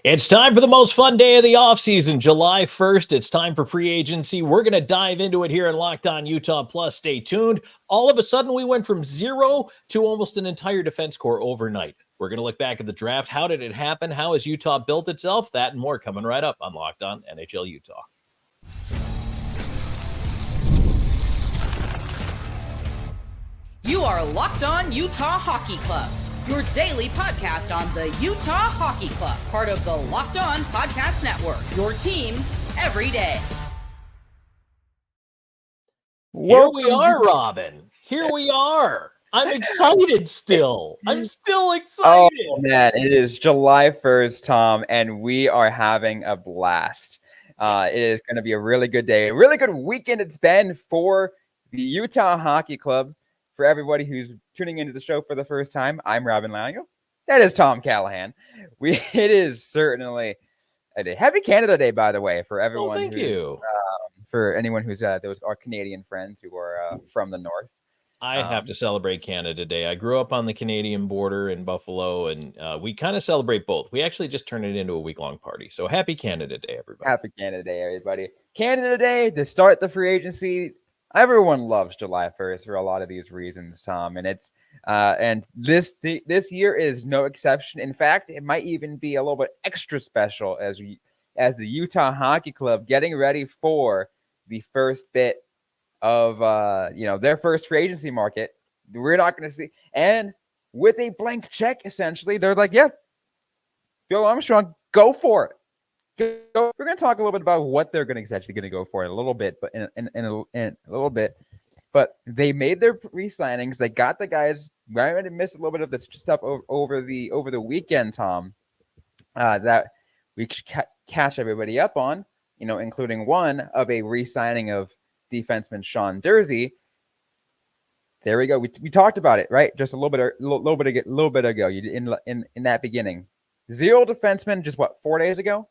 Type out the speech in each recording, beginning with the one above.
It's time for the most fun day of the offseason, July 1st. It's time for free agency. We're going to dive into it here in Locked On Utah Plus. Stay tuned. All of a sudden, we went from zero to almost an entire defense core overnight. We're going to look back at the draft. How did it happen? How has Utah built itself? That and more coming right up on Locked On NHL Utah. You are Locked On Utah Hockey Club, your daily podcast on the Utah Hockey Club, part of the Locked On Podcast Network, your team every day. Here we are, Robyn. Here we are. I'm excited still. I'm still excited. Oh, man, it is July 1st, Tom, and we are having a blast. It is going to be a really good day, a really good weekend it's been for the Utah Hockey Club. For everybody who's tuning into the show for the first time, I'm Robyn Leano. That is Tom Callahan. It is certainly a day. Happy Canada Day, by the way, for everyone. Thank you. For anyone who's those our Canadian friends who are from the north. I have to celebrate Canada Day. I grew up on the Canadian border in Buffalo, and we kind of celebrate both. We actually just turned it into a week-long party. So happy Canada Day, everybody. Happy Canada Day, everybody. Canada Day to start the free agency. Everyone loves July 1st for a lot of these reasons, Tom, and it's and this year is no exception. In fact, it might even be a little bit extra special as the Utah Hockey Club getting ready for the first bit of their first free agency market. We're not going to see, and with a blank check, essentially, they're like, "Yeah, Bill Armstrong, go for it." We're going to talk a little bit about what they're actually going to go for in a little bit, but in a little bit. But they made their re-signings. They got the guys. I might have missed a little bit of this stuff over the weekend, Tom. That we catch everybody up on. Including one of a re-signing of defenseman Sean Durzi. There we go. We talked about it, right? Just a little bit ago. You in that beginning. Zero defenseman. Just 4 days ago.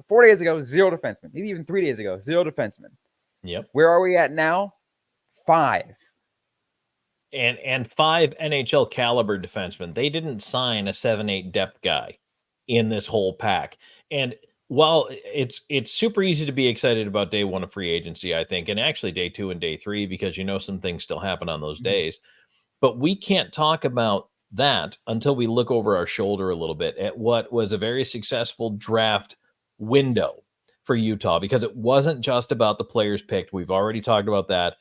4 days ago, zero defenseman. Maybe even 3 days ago, zero defenseman. Yep. Where are we at now? 5. And 5 NHL caliber defensemen. They didn't sign a 7-8 depth guy in this whole pack. And while it's super easy to be excited about day 1 of free agency, I think, and actually day 2 and day 3, because some things still happen on those days. But we can't talk about that until we look over our shoulder a little bit at what was a very successful draft window for Utah, because it wasn't just about the players picked. We've already talked about that.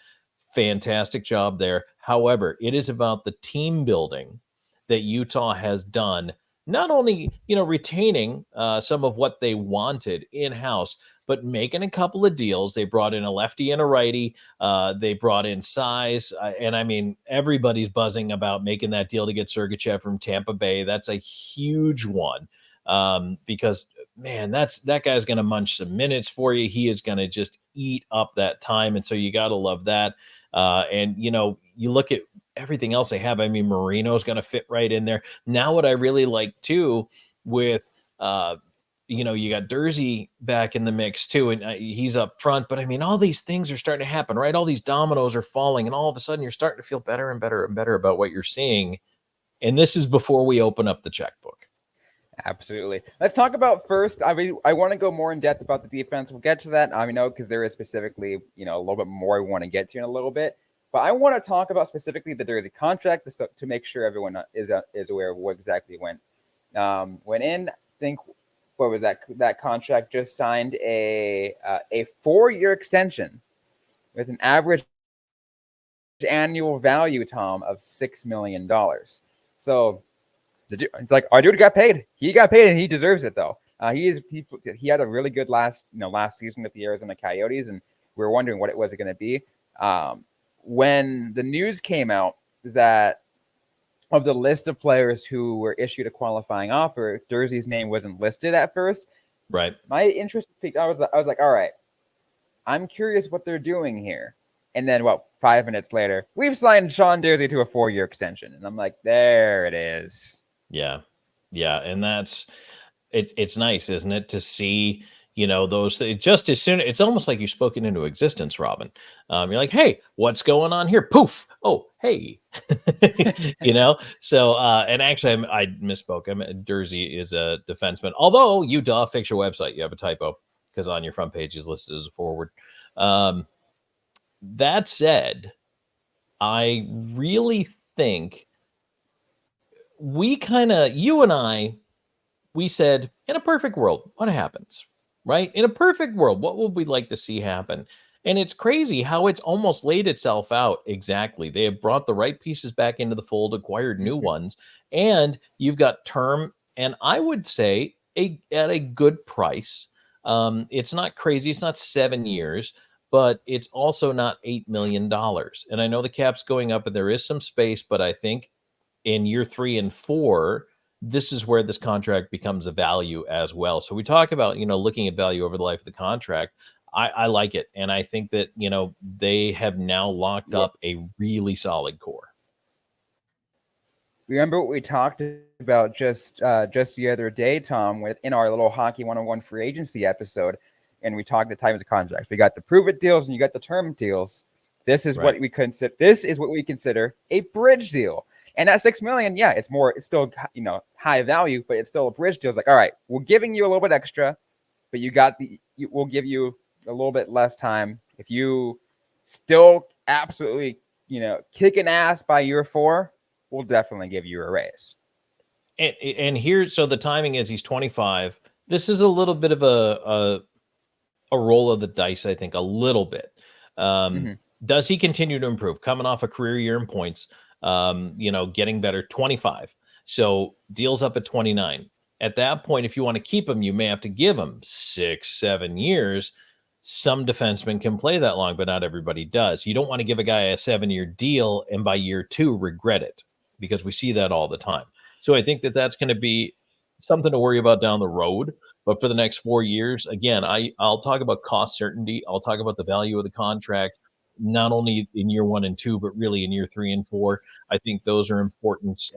Fantastic job there. However, it is about the team building that Utah has done, not only, retaining some of what they wanted in-house, but making a couple of deals. They brought in a lefty and a righty. They brought in size. And I mean, everybody's buzzing about making that deal to get Sergachev from Tampa Bay. That's a huge one. Because man, that guy's going to munch some minutes for you. He is going to just eat up that time. And so you got to love that. And you look at everything else they have. I mean, Marino's going to fit right in there. Now, what I really like too with, you got Durzi back in the mix too, and he's up front. But I mean, all these things are starting to happen, right? All these dominoes are falling, and all of a sudden you're starting to feel better and better and better about what you're seeing. And this is before we open up the checkbook. Absolutely. Let's talk about first. I mean, I want to go more in depth about the defense. We'll get to that. Because there is specifically, a little bit more I want to get to in a little bit. But I want to talk about specifically the Durzi contract to make sure everyone is aware of what exactly went in. I think what was that contract just signed a 4-year extension with an average annual value, Tom, of $6 million. So. It's like our dude got paid. He got paid, and he deserves it though. He had a really good last season with the Arizona Coyotes, and we were wondering what it was going to be. When the news came out that of the list of players who were issued a qualifying offer, Durzi's name wasn't listed at first. Right. My interest peaked. I was like, all right, I'm curious what they're doing here. And then, 5 minutes later, we've signed Sean Durzi to a 4-year extension, and I'm like, there it is. Yeah. And it's nice, isn't it, to see, those just as soon, it's almost like you've spoken into existence, Robyn. You're like, hey, what's going on here? Poof. Oh, hey, so, and actually I misspoke. Durzi is a defenseman, although Utah, fix your website. You have a typo because on your front page is listed as a forward. That said, I really think you and I, we said, in a perfect world, what happens, right? In a perfect world, what would we like to see happen? And it's crazy how it's almost laid itself out exactly. They have brought the right pieces back into the fold, acquired new ones, and you've got term, and I would say at a good price. It's not crazy. It's not 7 years, but it's also not $8 million. And I know the cap's going up and there is some space, but I think in year 3 and 4, this is where this contract becomes a value as well. So we talk about, looking at value over the life of the contract. I like it. And I think that, they have now locked up a really solid core. Remember what we talked about just the other day, Tom, in our little Hockey 101 free agency episode, and we talked the types of contracts. We got the prove it deals and you got the term deals. This is what we consider. This is what we consider a bridge deal. And at $6 million, yeah, it's still, high value, but it's still a bridge deal. It's like, all right, we're giving you a little bit extra, but we'll give you a little bit less time. If you still absolutely, kicking ass by year 4, we'll definitely give you a raise. And here, so the timing is he's 25. This is a little bit of a roll of the dice, I think, a little bit. Does he continue to improve? Coming off a career year in points, getting better, 25. So deals up at 29. At that point, if you want to keep him, you may have to give him 6-7 years. Some defensemen can play that long, but not everybody does. You don't want to give a guy a 7-year deal and by year 2 regret it, because we see that all the time. So I think that that's going to be something to worry about down the road. But for the next 4 years, again, I'll talk about cost certainty. I'll talk about the value of the contract, not only in year 1 and 2, but really in year 3 and 4. I think those are important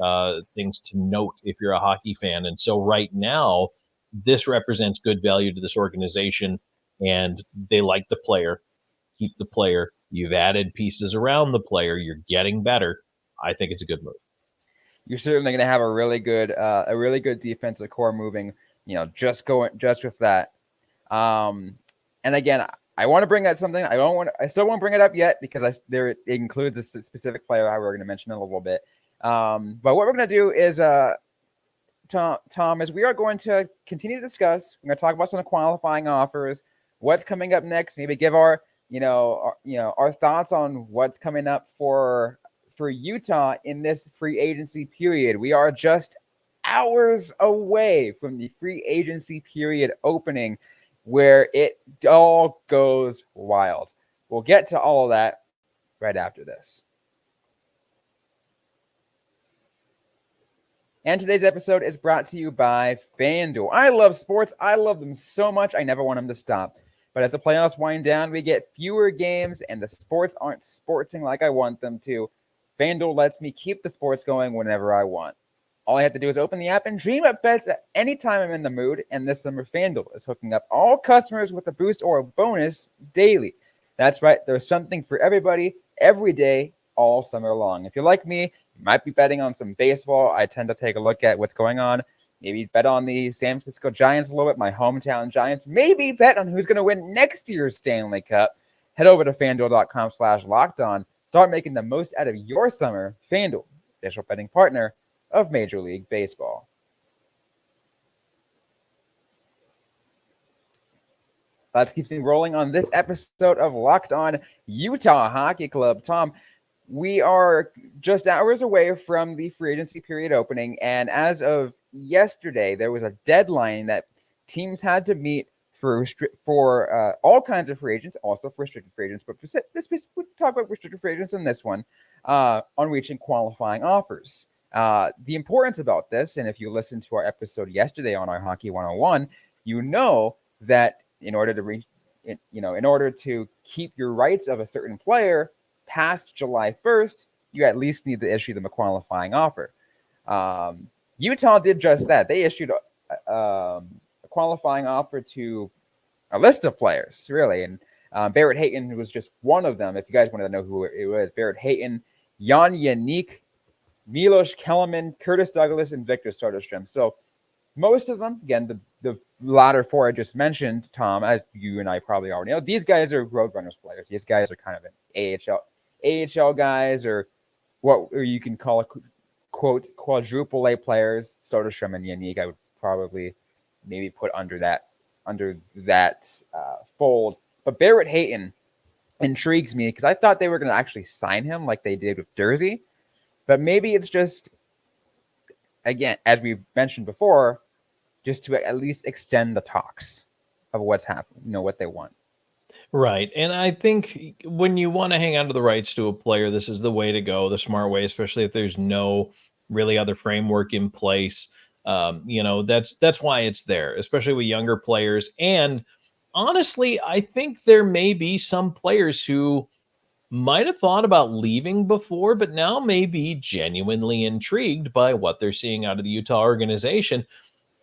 things to note if you're a hockey fan. And so right now, this represents good value to this organization, and they like the player. Keep the player. You've added pieces around the player. You're getting better. I think it's a good move. You're certainly going to have a really good defensive core moving, just with that. And again, I want to bring up something. I still won't bring it up yet because it includes a specific player we're going to mention in a little bit. But what we're going to do is, Tom, is we are going to continue to discuss. We're going to talk about some of the qualifying offers, what's coming up next, maybe give our thoughts on what's coming up for Utah in this free agency period. We are just hours away from the free agency period opening, where it all goes wild. We'll get to all of that right after this. And today's episode is brought to you by FanDuel. I love sports. I love them so much. I never want them to stop. But as the playoffs wind down, we get fewer games, and the sports aren't sportsing like I want them to. FanDuel lets me keep the sports going whenever I want. All I have to do is open the app and dream up bets at any time I'm in the mood. And this summer, FanDuel is hooking up all customers with a boost or a bonus daily. That's right. There's something for everybody, every day, all summer long. If you're like me, you might be betting on some baseball. I tend to take a look at what's going on. Maybe bet on the San Francisco Giants a little bit, my hometown Giants. Maybe bet on who's going to win next year's Stanley Cup. Head over to FanDuel.com/lockedon. Start making the most out of your summer. FanDuel, official betting partner of Major League Baseball. Let's keep things rolling on this episode of Locked On Utah Hockey Club. Tom, we are just hours away from the free agency period opening, and as of yesterday, there was a deadline that teams had to meet for all kinds of free agents, also for restricted free agents, but we'll talk about restricted free agents in this one, on reaching qualifying offers. The importance about this, and if you listened to our episode yesterday on our Hockey 101, you know that in order to keep your rights of a certain player past July 1st, you at least need to issue them a qualifying offer. Utah did just that. They issued a qualifying offer to a list of players, really. And Barret Hayton was just one of them. If you guys want to know who it was, Barret Hayton, Jan Yannick, Milos Kellerman, Curtis Douglas, and Victor Soderstrom. So most of them, again, the latter four I just mentioned, Tom, as you and I probably already know, these guys are Roadrunners players. These guys are kind of an AHL guys, or you can call it, quote, quadruple A players. Soderstrom and Yannick, I would probably maybe put under that fold. But Barret Hayton intrigues me because I thought they were going to actually sign him like they did with Durzi. But maybe it's just, again, as we mentioned before, just to at least extend the talks of what's happening, what they want. Right. And I think when you want to hang on to the rights to a player, this is the way to go, the smart way, especially if there's no really other framework in place. That's why it's there, especially with younger players. And honestly, I think there may be some players who might have thought about leaving before, but now may be genuinely intrigued by what they're seeing out of the Utah organization.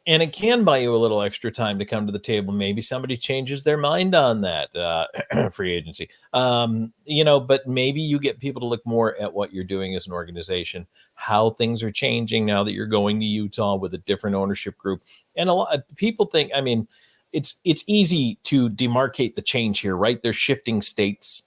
And it can buy you a little extra time to come to the table. Maybe somebody changes their mind on that free agency. But maybe you get people to look more at what you're doing as an organization, how things are changing now that you're going to Utah with a different ownership group. And a lot of people think, it's easy to demarcate the change here, right? They're shifting states.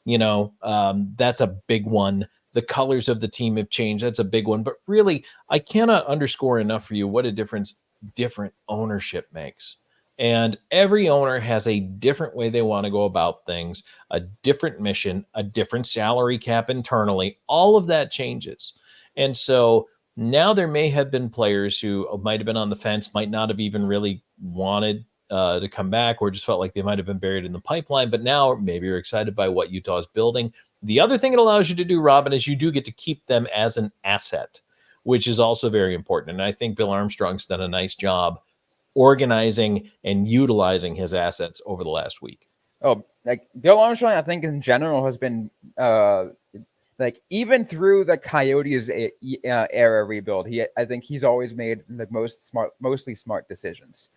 That's a big one. The colors of the team have changed. That's a big one. But really, I cannot underscore enough for you what a difference different ownership makes. And every owner has a different way they want to go about things, a different mission, a different salary cap internally. All of that changes. And so now there may have been players who might have been on the fence, might not have even really wanted to come back, or just felt like they might have been buried in the pipeline. But now maybe you're excited by what Utah is building. The other thing it allows you to do, Robyn, is you do get to keep them as an asset, which is also very important. And I think Bill Armstrong's done a nice job organizing and utilizing his assets over the last week. Oh, like Bill Armstrong, I think in general has been even through the Coyotes era rebuild, I think he's always made the mostly smart decisions.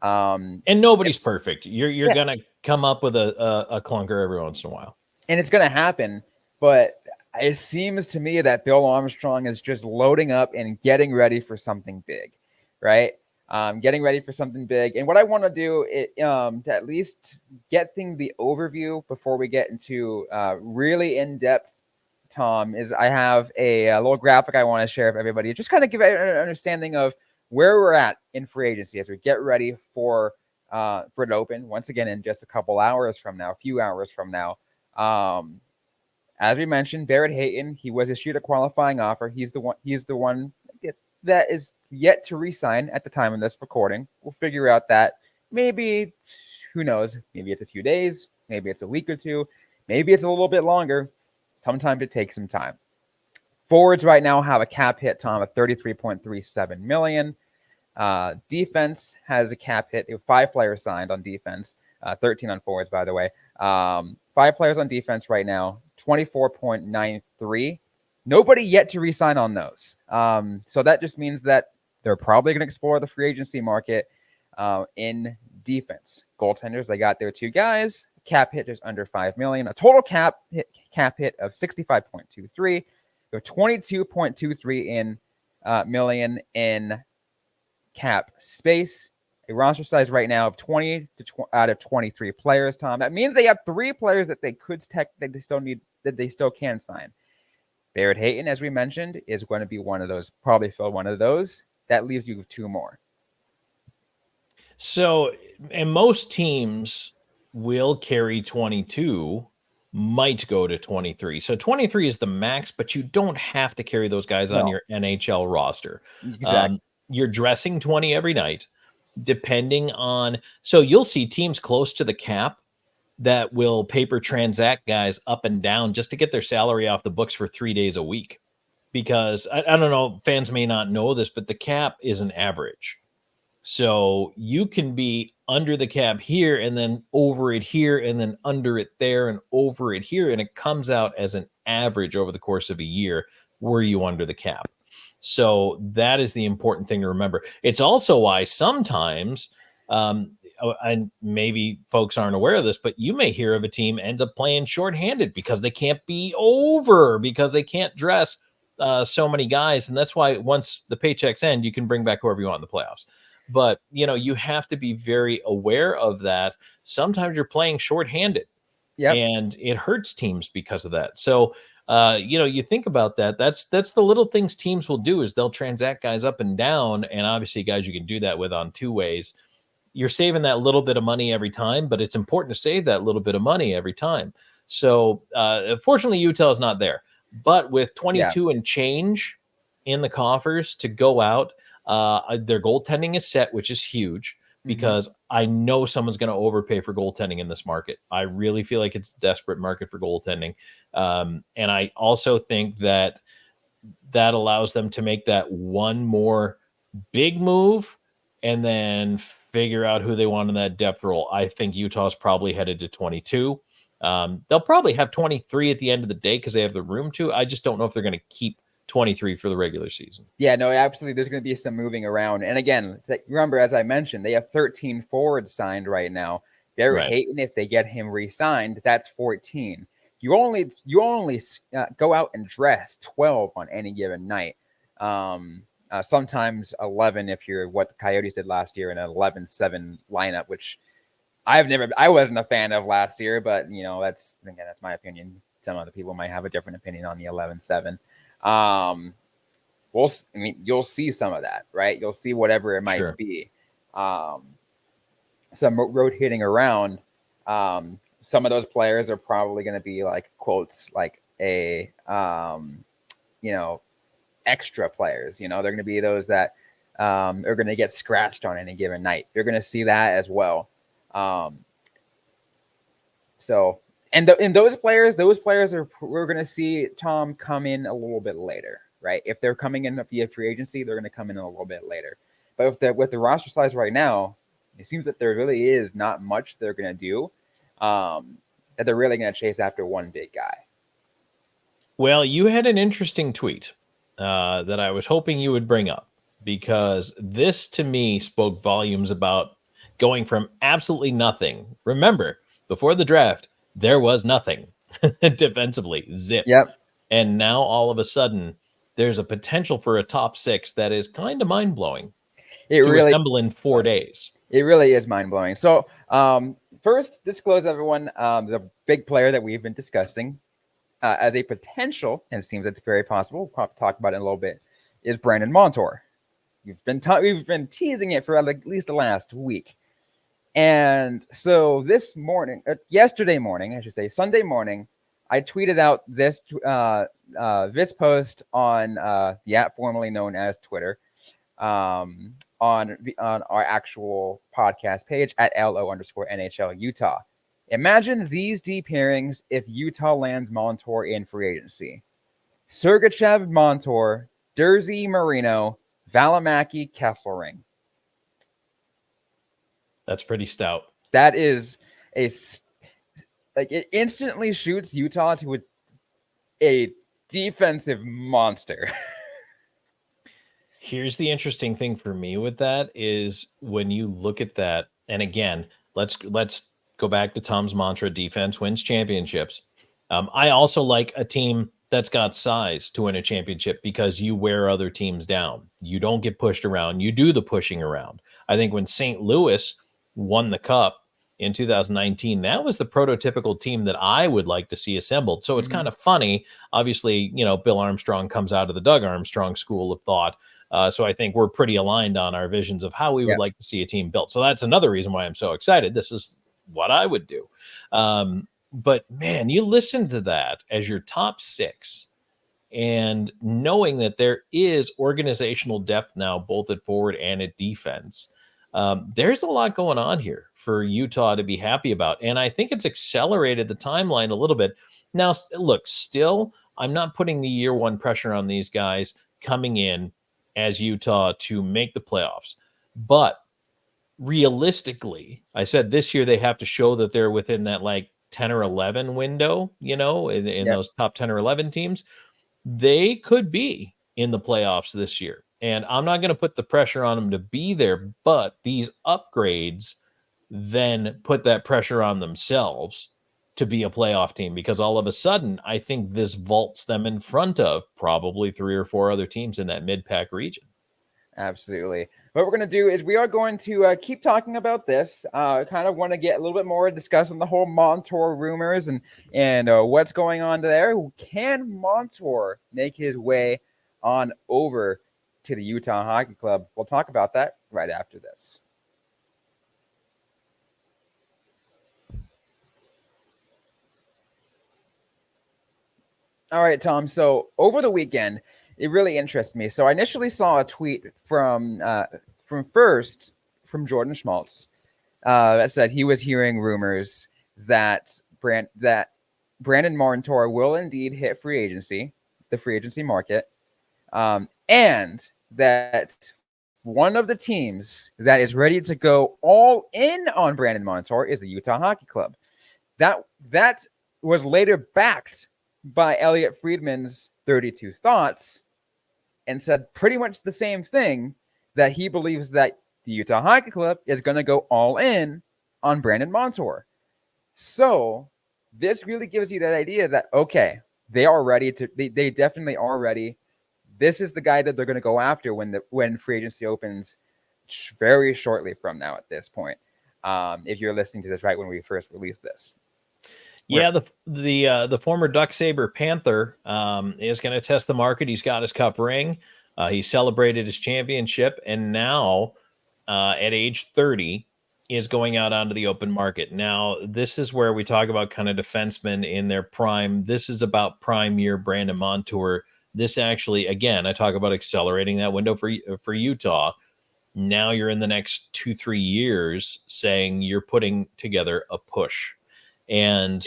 And nobody's perfect. You're gonna come up with a clunker every once in a while, and it's gonna happen. But it seems to me that Bill Armstrong is just loading up and getting ready for something big, right? Getting ready for something big. And what I want to do is, to at least getting the overview before we get into really in-depth, Tom, is I have a little graphic I want to share with everybody. Just kind of give an understanding of where we're at in free agency as we get ready for it open once again in just a few hours from now. As we mentioned, Barret Hayton, he was issued a qualifying offer. He's the one that is yet to re-sign at the time of this recording. We'll figure out that maybe, who knows, maybe it's a few days, maybe it's a week or two, maybe it's a little bit longer. Sometimes it takes some time. Forwards right now have a cap hit, Tom, of $33.37 million. Defense has a cap hit. 5 players signed on defense, 13 on forwards, by the way. 5 players on defense right now, 24.93. Nobody yet to re-sign on those. So that just means that they're probably going to explore the free agency market in defense. Goaltenders, they got their 2 guys. Cap hit is under $5 million. A total cap hit of 65.23. They're 22.23 million in cap space. A roster size right now of 20 out of 23 players, Tom. That means they have 3 players that they still can sign. Barret Hayton, as we mentioned, is going to be one of those, probably fill one of those. That leaves you with 2 more. So, and most teams will carry 22, might go to 23. So 23 is the max, but you don't have to carry those guys on your NHL roster. Exactly. You're dressing 20 every night, depending on, so you'll see teams close to the cap that will paper transact guys up and down just to get their salary off the books for 3 days a week. Because I don't know, fans may not know this, but the cap is an average. So you can be under the cap here and then over it here and then under it there and over it here. And it comes out as an average over the course of a year. Were you under the cap? So that is the important thing to remember. It's also why sometimes and maybe folks aren't aware of this, but you may hear of a team ends up playing shorthanded because they can't be over, because they can't dress so many guys. And that's why once the paychecks end, you can bring back whoever you want in the playoffs. But, you have to be very aware of that. Sometimes you're playing shorthanded. Yep. And it hurts teams because of that. So, you think about that. That's the little things teams will do is they'll transact guys up and down. And obviously, guys you can do that with on two ways. You're saving that little bit of money every time, but it's important to save that little bit of money every time. So, fortunately, Utah is not there. But with 22 and change in the coffers to go out, their goaltending is set, which is huge, because I know someone's going to overpay for goaltending in this market. I really feel like it's a desperate market for goaltending. And I also think that allows them to make that one more big move and then figure out who they want in that depth role. I think Utah's probably headed to 22. They'll probably have 23 at the end of the day because they have the room to. I just don't know if they're going to keep 23 for the regular season. Yeah, no, absolutely. There's going to be some moving around. And again, remember, as I mentioned, they have 13 forwards signed right now. Barret Hayton, if they get him re-signed, that's 14. You only go out and dress 12 on any given night. Sometimes 11 if you're what the Coyotes did last year in an 11-7 lineup, which I wasn't a fan of last year, but that's my opinion. Some other people might have a different opinion on the 11-7. You'll see some of that, right? You'll see whatever it might be. Some rotating around. Some of those players are probably going to be like quotes, like a, extra players. They're going to be those that are going to get scratched on any given night. You're going to see that as well. And those players we're going to see Tom come in a little bit later, right? If they're coming in via free agency, they're going to come in a little bit later. But with the roster size right now, it seems that there really is not much they're going to do, that they're really going to chase after one big guy. Well, you had an interesting tweet that I was hoping you would bring up, because this to me spoke volumes about going from absolutely nothing. Remember, before the draft, there was nothing defensively, zip. Yep. And now all of a sudden, there's a potential for a top six that is kind of mind blowing. It really assemble in 4 days. It really is mind blowing. So, first, disclose everyone the big player that we've been discussing as a potential, and it seems it's very possible. We'll talk about it in a little bit. Is Brandon Montour. We've been teasing it for at least the last week. And so yesterday morning, I should say, Sunday morning, I tweeted out this post on the app formerly known as Twitter, on our actual podcast page at LO_NHL Utah. Imagine these deep pairings if Utah lands Montour in free agency: Sergachev, Montour, Durzi, Marino, Valimaki, Kesselring. That's pretty stout. That is it instantly shoots Utah to a defensive monster. Here's the interesting thing for me with that is when you look at that, and again, let's go back to Tom's mantra: defense wins championships. I also like a team that's got size to win a championship because you wear other teams down. You don't get pushed around. You do the pushing around. I think when St. Louis won the cup in 2019, that was the prototypical team that I would like to see assembled. So it's kind of funny. Obviously, Bill Armstrong comes out of the Doug Armstrong school of thought. So I think we're pretty aligned on our visions of how we would like to see a team built. So that's another reason why I'm so excited. This is what I would do. But man, you listen to that as your top six and knowing that there is organizational depth now, both at forward and at defense. There's a lot going on here for Utah to be happy about. And I think it's accelerated the timeline a little bit. Now, look, still, I'm not putting the year one pressure on these guys coming in as Utah to make the playoffs. But realistically, I said this year they have to show that they're within that like 10 or 11 window, in those top 10 or 11 teams. They could be in the playoffs this year. And I'm not going to put the pressure on them to be there, but these upgrades then put that pressure on themselves to be a playoff team, because all of a sudden, I think this vaults them in front of probably 3 or 4 other teams in that mid-pack region. Absolutely. What we're going to do is we are going to keep talking about this. Kind of want to get a little bit more discussing the whole Montour rumors and what's going on there. Can Montour make his way on over to the Utah Hockey Club? We'll talk about that right after this. All right, Tom. So over the weekend, it really interests me. So I initially saw a tweet from Jordan Schmaltz that said he was hearing rumors that Brandon Montour will indeed hit the free agency market, and that one of the teams that is ready to go all in on Brandon Montour is the Utah Hockey Club. That was later backed by Elliot Friedman's 32 Thoughts, and said pretty much the same thing, that he believes that the Utah Hockey Club is going to go all in on Brandon Montour. So this really gives you that idea that, okay, they are ready to, they definitely are ready. This is the guy that they're going to go after when free agency opens very shortly from now at this point. If you're listening to this right when we first released this. Yeah, the former Duck Saber Panther is going to test the market. He's got his cup ring. He celebrated his championship, and now at age 30 is going out onto the open market. Now, this is where we talk about kind of defensemen in their prime. This is about prime year Brandon Montour. This actually, again, I talk about accelerating that window for Utah. Now you're in the next 2-3 years saying you're putting together a push. And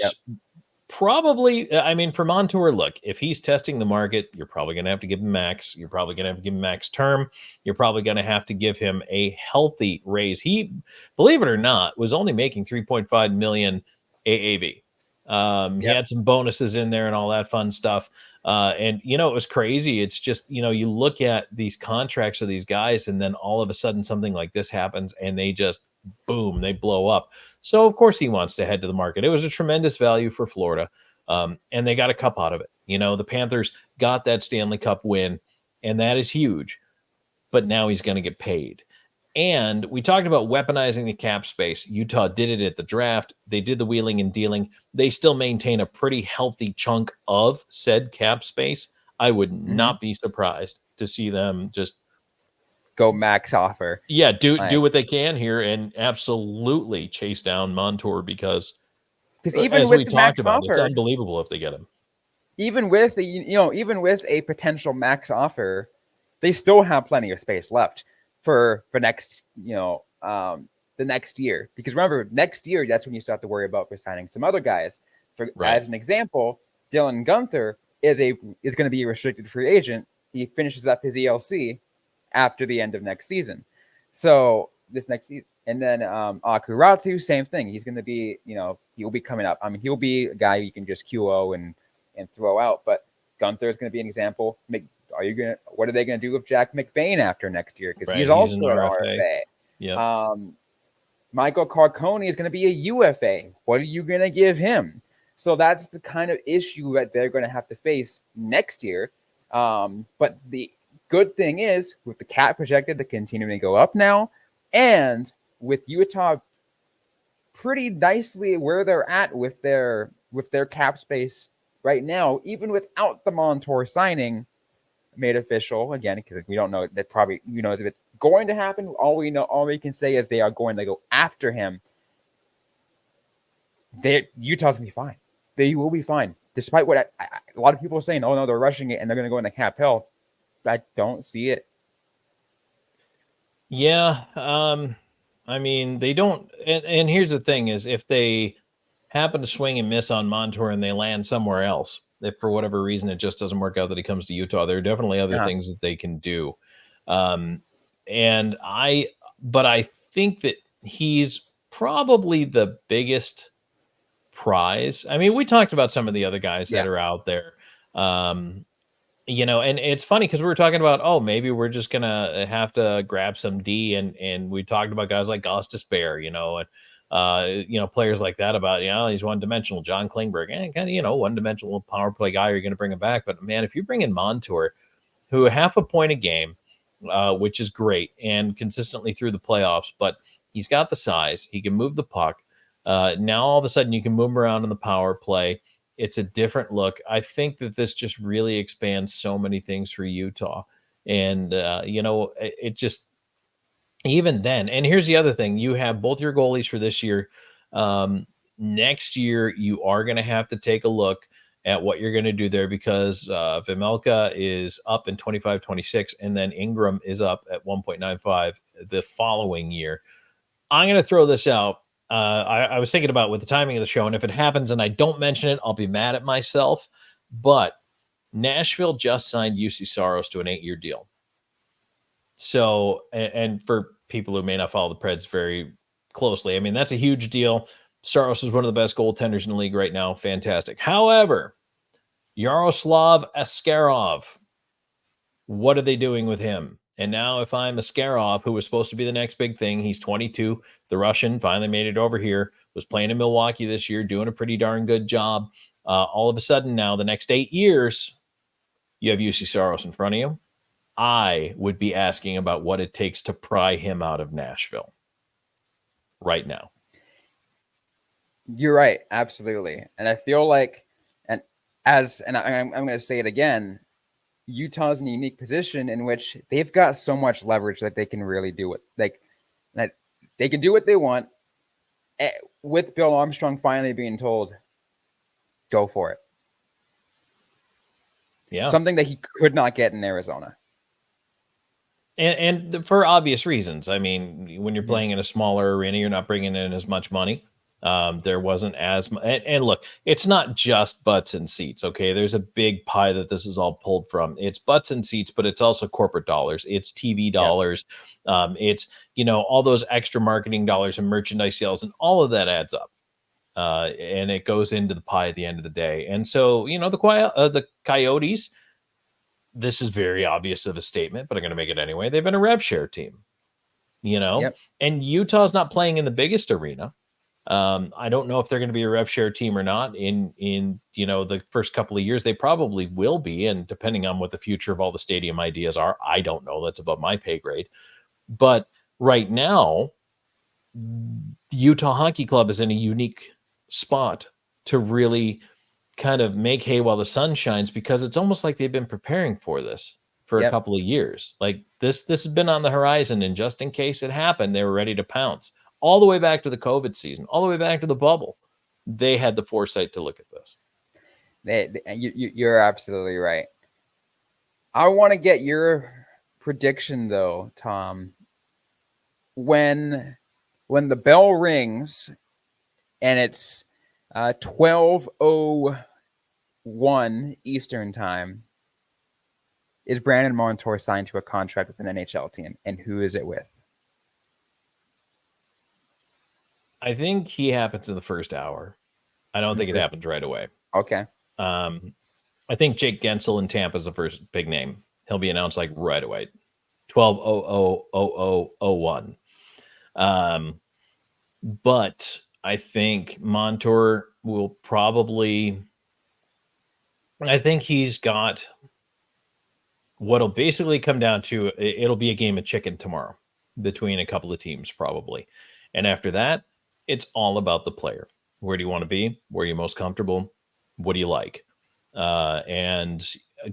probably, I mean, for Montour, look, if he's testing the market, you're probably going to have to give him max. You're probably going to have to give him max term. You're probably going to have to give him a healthy raise. He, believe it or not, was only making $3.5 million AAV. He had some bonuses in there and all that fun stuff. And, it was crazy. It's just, you look at these contracts of these guys, and then all of a sudden something like this happens and they just, boom, they blow up. So, of course, he wants to head to the market. It was a tremendous value for Florida, and they got a cup out of it. The Panthers got that Stanley Cup win, and that is huge. But now he's going to get paid. And we talked about weaponizing the cap space. Utah did it at the draft. They did the wheeling and dealing. They still maintain a pretty healthy chunk of said cap space. I would not be surprised to see them just go max offer. Yeah, do what they can here and absolutely chase down Montour, because even as with we the talked max about, offer, it's unbelievable if they get him. Even with a potential max offer, they still have plenty of space left for next, the next year. Because remember, next year, that's when you start to worry about for signing some other guys. As an example, Dylan Guenther is going to be a restricted free agent. He finishes up his ELC after the end of next season. So this next season. And then Akuratu, same thing. He's going to be, he'll be coming up. I mean, he'll be a guy you can just QO and throw out. But Guenther is going to be an example. What are they going to do with Jack McBain after next year? Because he's also an RFA. Yeah. Michael Carcone is going to be a UFA. What are you going to give him? So that's the kind of issue that they're going to have to face next year. But the good thing is, with the cap projected to continue to go up now, and with Utah pretty nicely where they're at with their cap space right now, even without the Montour signing made official again, because we don't know that probably if it's going to happen. All we can say is they are going to go after him. Utah's gonna be fine. They will be fine, despite what a lot of people are saying. Oh no, they're rushing it and they're going to go in the cap hell. I don't see it. Yeah. I mean, they don't. And here's the thing is, if they happen to swing and miss on Montour and they land somewhere else, if for whatever reason it just doesn't work out that he comes to Utah, there are definitely other things that they can do. But I think that he's probably the biggest prize. I mean, we talked about some of the other guys that are out there. And it's funny because we were talking about, oh, maybe we're just gonna have to grab some D, and we talked about guys like Goss Despair, and players like that about, he's one dimensional. John Klingberg, kind of, one dimensional power play guy. You're going to bring him back, but man, if you bring in Montour, who half a point a game, which is great, and consistently through the playoffs, but he's got the size, he can move the puck. Now all of a sudden you can move him around in the power play. It's a different look. I think that this just really expands so many things for Utah. And, it just, even then, and here's the other thing, you have both your goalies for this year. Next year, you are going to have to take a look at what you're going to do there, because Vejmelka is up in 25-26, and then Ingram is up at 1.95 the following year. I'm going to throw this out. I was thinking about with the timing of the show, and if it happens and I don't mention it, I'll be mad at myself. But Nashville just signed UC Saros to an 8-year deal. So, and for people who may not follow the Preds very closely, I mean, that's a huge deal. Saros is one of the best goaltenders in the league right now. Fantastic. However, Yaroslav Askarov, what are they doing with him? And now if I'm Askarov, who was supposed to be the next big thing, he's 22. The Russian finally made it over here, was playing in Milwaukee this year, doing a pretty darn good job. All of a sudden now, the next 8 years, you have UC Saros in front of you. I would be asking about what it takes to pry him out of Nashville right now. You're right. Absolutely. And I feel like, and I'm going to say it again, Utah's in a unique position in which they've got so much leverage that they can really do it. That they can do what they want, with Bill Armstrong finally being told, go for it. Yeah. Something that he could not get in Arizona. And for obvious reasons. I mean, when you're playing in a smaller arena, you're not bringing in as much money. There wasn't as much. And look, it's not just butts and seats. Okay. There's a big pie that this is all pulled from. It's butts and seats, but it's also corporate dollars. It's TV dollars. Yep. It's, all those extra marketing dollars and merchandise sales, and all of that adds up. And it goes into the pie at the end of the day. And so, the Coyotes, this is very obvious of a statement, but I'm going to make it anyway. They've been a rev share team, Yep. And Utah's not playing in the biggest arena. I don't know if they're going to be a rev share team or not in the first couple of years. They probably will be. And depending on what the future of all the stadium ideas are, I don't know. That's above my pay grade. But right now, Utah Hockey Club is in a unique spot to really kind of make hay while the sun shines, because it's almost like they've been preparing for this for a couple of years. Like this has been on the horizon, and just in case it happened, they were ready to pounce. All the way back to the COVID season, all the way back to the bubble, they had the foresight to look at this. You're absolutely right. I want to get your prediction though, Tom. When the bell rings and it's 12:01 Eastern time, is Brandon Montour signed to a contract with an NHL team, and who is it with? I think he happens in the first hour. I don't think it happens right away. Okay. I think Jake Gensel in Tampa is the first big name. He'll be announced like right away. 12:00:00:01. But I think Montour will probably, I think he's got what'll basically come down to, it'll be a game of chicken tomorrow between a couple of teams probably. And after that, it's all about the player. Where do you want to be? Where are you most comfortable? What do you like? And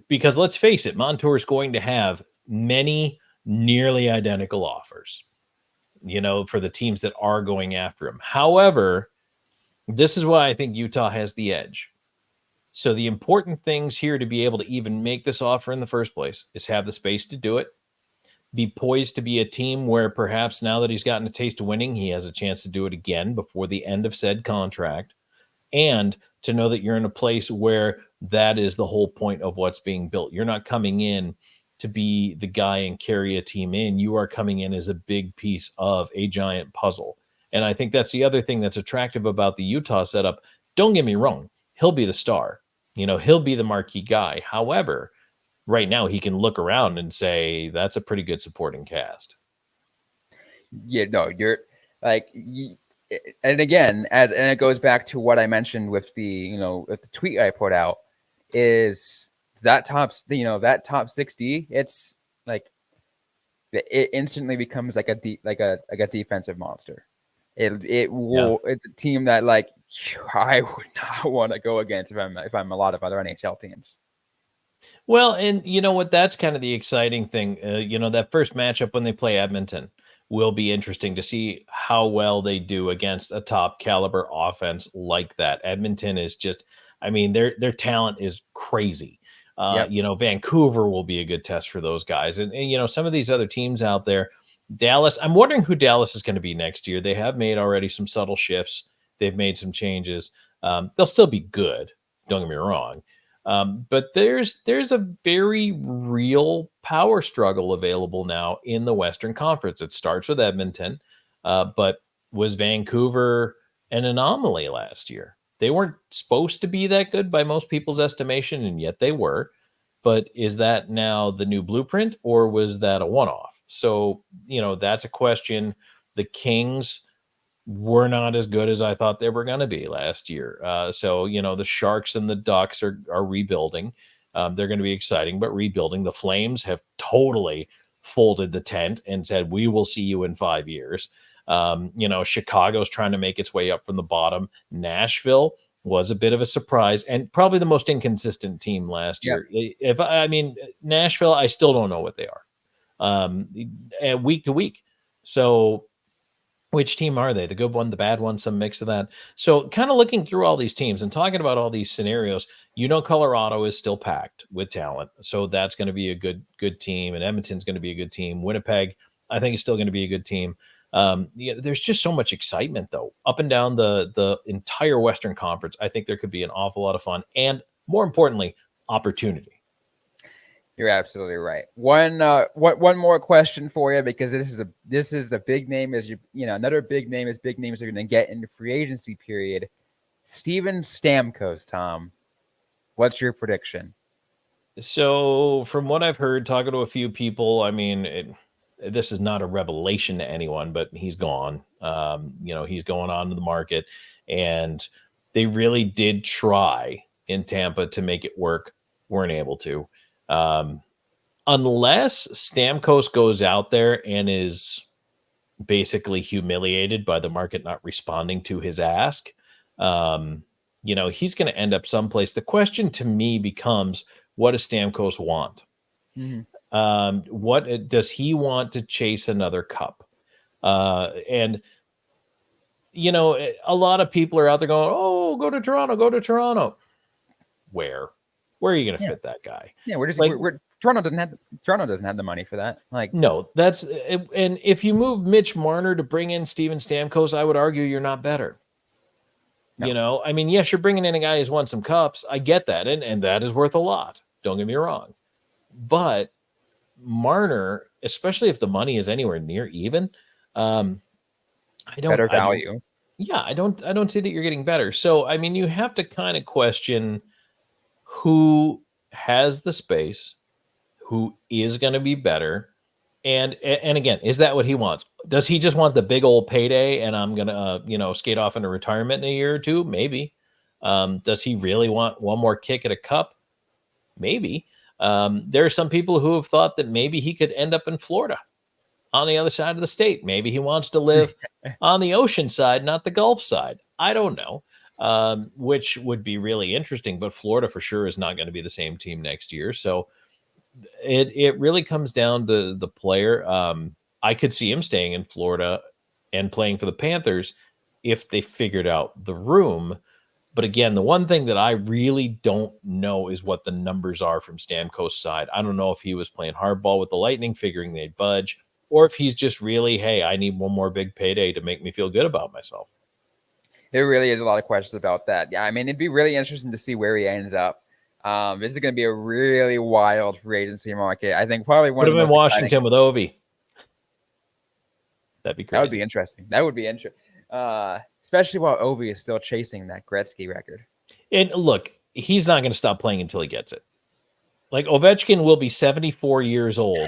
because let's face it, Montour is going to have many nearly identical offers, for the teams that are going after him. However, this is why I think Utah has the edge. So the important things here to be able to even make this offer in the first place is have the space to do it, be poised to be a team where perhaps now that he's gotten a taste of winning, he has a chance to do it again before the end of said contract, and to know that you're in a place where that is the whole point of what's being built. You're not coming in to be the guy and carry a team in. You are coming in as a big piece of a giant puzzle. And I think that's the other thing that's attractive about the Utah setup. Don't get me wrong. He'll be the star. He'll be the marquee guy. However, right now he can look around and say that's a pretty good supporting cast. Yeah, no, you're like, and again, and it goes back to what I mentioned with with the tweet I put out, is that that top 60. It's like it instantly becomes like a defensive monster. It's a team that like I would not want to go against if I'm a lot of other NHL teams. Well, and you know what? That's kind of the exciting thing. That first matchup when they play Edmonton will be interesting to see how well they do against a top caliber offense like that. Edmonton is just, I mean, their talent is crazy. Yep. Vancouver will be a good test for those guys. And some of these other teams out there, Dallas, I'm wondering who Dallas is going to be next year. They have made already some subtle shifts. They've made some changes. They'll still be good. Don't get me wrong. But there's a very real power struggle available now in the Western Conference. It starts with Edmonton, but was Vancouver an anomaly last year? They weren't supposed to be that good by most people's estimation, and yet they were. But is that now the new blueprint, or was that a one-off? So, that's a question. The Kings were not as good as I thought they were going to be last year. So, the Sharks and the Ducks are rebuilding. They're going to be exciting, but rebuilding. The Flames have totally folded the tent and said, we will see you in 5 years. Chicago's trying to make its way up from the bottom. Nashville was a bit of a surprise and probably the most inconsistent team last year. Nashville, I still don't know what they are week to week. So, which team are they? The good one, the bad one, some mix of that. So kind of looking through all these teams and talking about all these scenarios, Colorado is still packed with talent. So that's going to be a good team. And Edmonton's going to be a good team. Winnipeg, I think, is still going to be a good team. There's just so much excitement, though, up and down the entire Western Conference. I think there could be an awful lot of fun and, more importantly, opportunity. You're absolutely right. One more question for you, because this is a big name, as another big name is big names are going to get into free agency period. Steven Stamkos, Tom, what's your prediction? So from what I've heard, talking to a few people, I mean, this is not a revelation to anyone, but he's gone. He's going on to the market, and they really did try in Tampa to make it work. Weren't able to. Unless Stamkos goes out there and is basically humiliated by the market not responding to his ask, he's going to end up someplace. The question to me becomes, what does Stamkos want? Mm-hmm. What does he want to chase another cup? And a lot of people are out there going, "Oh, go to Toronto." Where are you going to fit that guy? Yeah, Toronto doesn't have the money for that. Like, no, and if you move Mitch Marner to bring in Steven Stamkos, I would argue you're not better. No. Yes, you're bringing in a guy who's won some cups. I get that, and that is worth a lot. Don't get me wrong, but Marner, especially if the money is anywhere near even, I don't better value. I don't see that you're getting better. So you have to kind of question who has the space, who is going to be better. And again, is that what he wants? Does he just want the big old payday and I'm going to, skate off into retirement in a year or two? Maybe. Does he really want one more kick at a cup? Maybe. There are some people who have thought that maybe he could end up in Florida on the other side of the state. Maybe he wants to live on the ocean side, not the Gulf side. I don't know. Which would be really interesting, but Florida for sure is not going to be the same team next year. So it really comes down to the player. I could see him staying in Florida and playing for the Panthers if they figured out the room. But again, the one thing that I really don't know is what the numbers are from Stamkos' side. I don't know if he was playing hardball with the Lightning, figuring they'd budge, or if he's just really, hey, I need one more big payday to make me feel good about myself. There really is a lot of questions about that. Yeah, it'd be really interesting to see where he ends up. This is going to be a really wild free agency market. I think probably one of the most in Washington with Ovi. That'd be great. That would be interesting. Especially while Ovi is still chasing that Gretzky record. And look, he's not going to stop playing until he gets it. Like Ovechkin will be 74 years old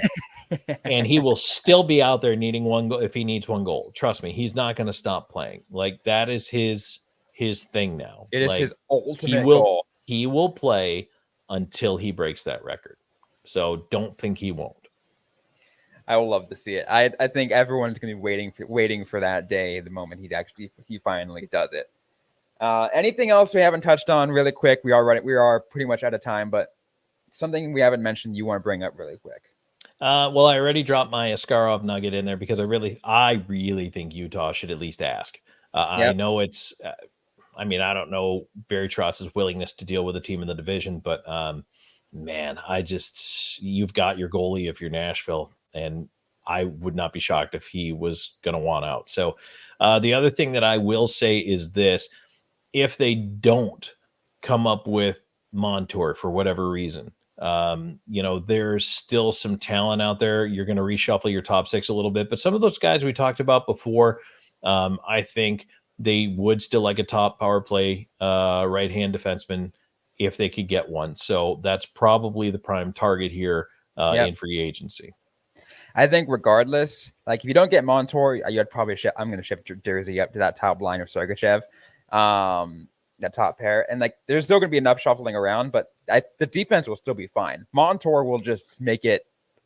and he will still be out there needing one goal if he needs one goal. Trust me, he's not going to stop playing. Like that is his thing now. It is his Like ultimate goal. he will play until he breaks that record. So don't think he won't. I will love to see it. I think everyone's going to be waiting for that day, the moment he finally does it. Anything else we haven't touched on really quick? We are pretty much out of time, but something we haven't mentioned you want to bring up really quick. Well, I already dropped my Askarov nugget in there because I really think Utah should at least ask. I know it's, I mean, I don't know Barry Trotz's willingness to deal with a team in the division, but man, you've got your goalie if you're Nashville, and I would not be shocked if he was going to want out. So the other thing that I will say is this: if they don't come up with Montour for whatever reason, there's still some talent out there. You're going to reshuffle your top six a little bit, but some of those guys we talked about before, I think they would still like a top power play right-hand defenseman if they could get one. So that's probably the prime target here in free agency. I think regardless, like if you don't get Montour, you'd probably I'm going to shift Durzi up to that top line of Sergachev, that top pair. And like, there's still going to be enough shuffling around, but the defense will still be fine. Montour will just make it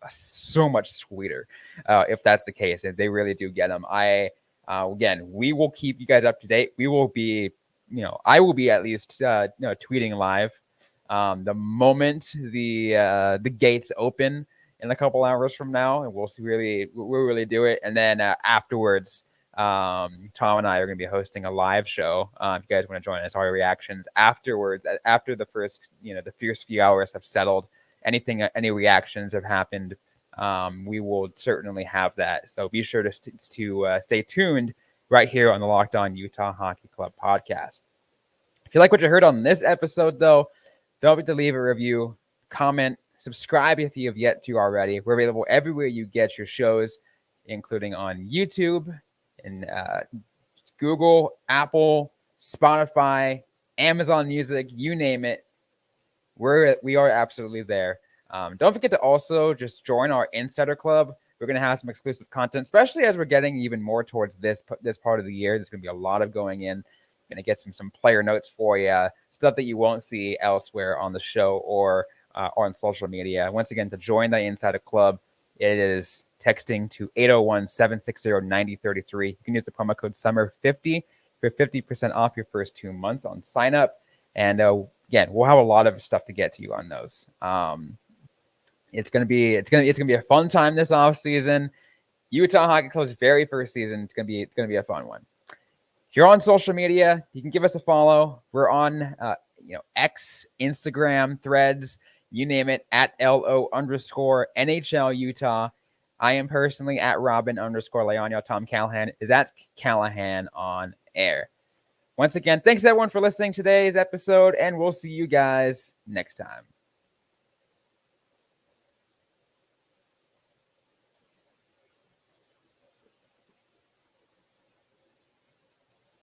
so much sweeter if that's the case. If they really do get him, again, we will keep you guys up to date. We will be, I will be at least, tweeting live the moment the gates open in a couple hours from now, and we'll really do it. And then afterwards, Tom and I are going to be hosting a live show. If you guys want to join us, our reactions afterwards, after the first, the first few hours have settled, any reactions have happened, we will certainly have that. So be sure to stay tuned right here on the Locked On Utah Hockey Club podcast. If you like what you heard on this episode, though, don't forget to leave a review, comment, subscribe if you have yet to already. We're available everywhere you get your shows, including on YouTube and Google, Apple, Spotify, Amazon Music, you name it. We are absolutely there. Don't forget to also just join our Insider Club. We're going to have some exclusive content, especially as we're getting even more towards this part of the year. There's going to be a lot of going in. Going to get some player notes for you, stuff that you won't see elsewhere on the show or on social media. Once again, to join the Insider Club, it is texting to 801-760-9033. You can use the promo code SUMMER50 for 50% off your first 2 months on sign up. And again, we'll have a lot of stuff to get to you on those. It's gonna be a fun time this offseason. Utah Hockey Club's very first season. It's gonna be a fun one. If you're on social media, you can give us a follow. We're on X, Instagram, Threads, you name it, at @LO_NHL Utah. I am personally at Robyn_Leano. Tom Callahan is at Callahan on air. Once again, thanks everyone for listening to today's episode, and we'll see you guys next time.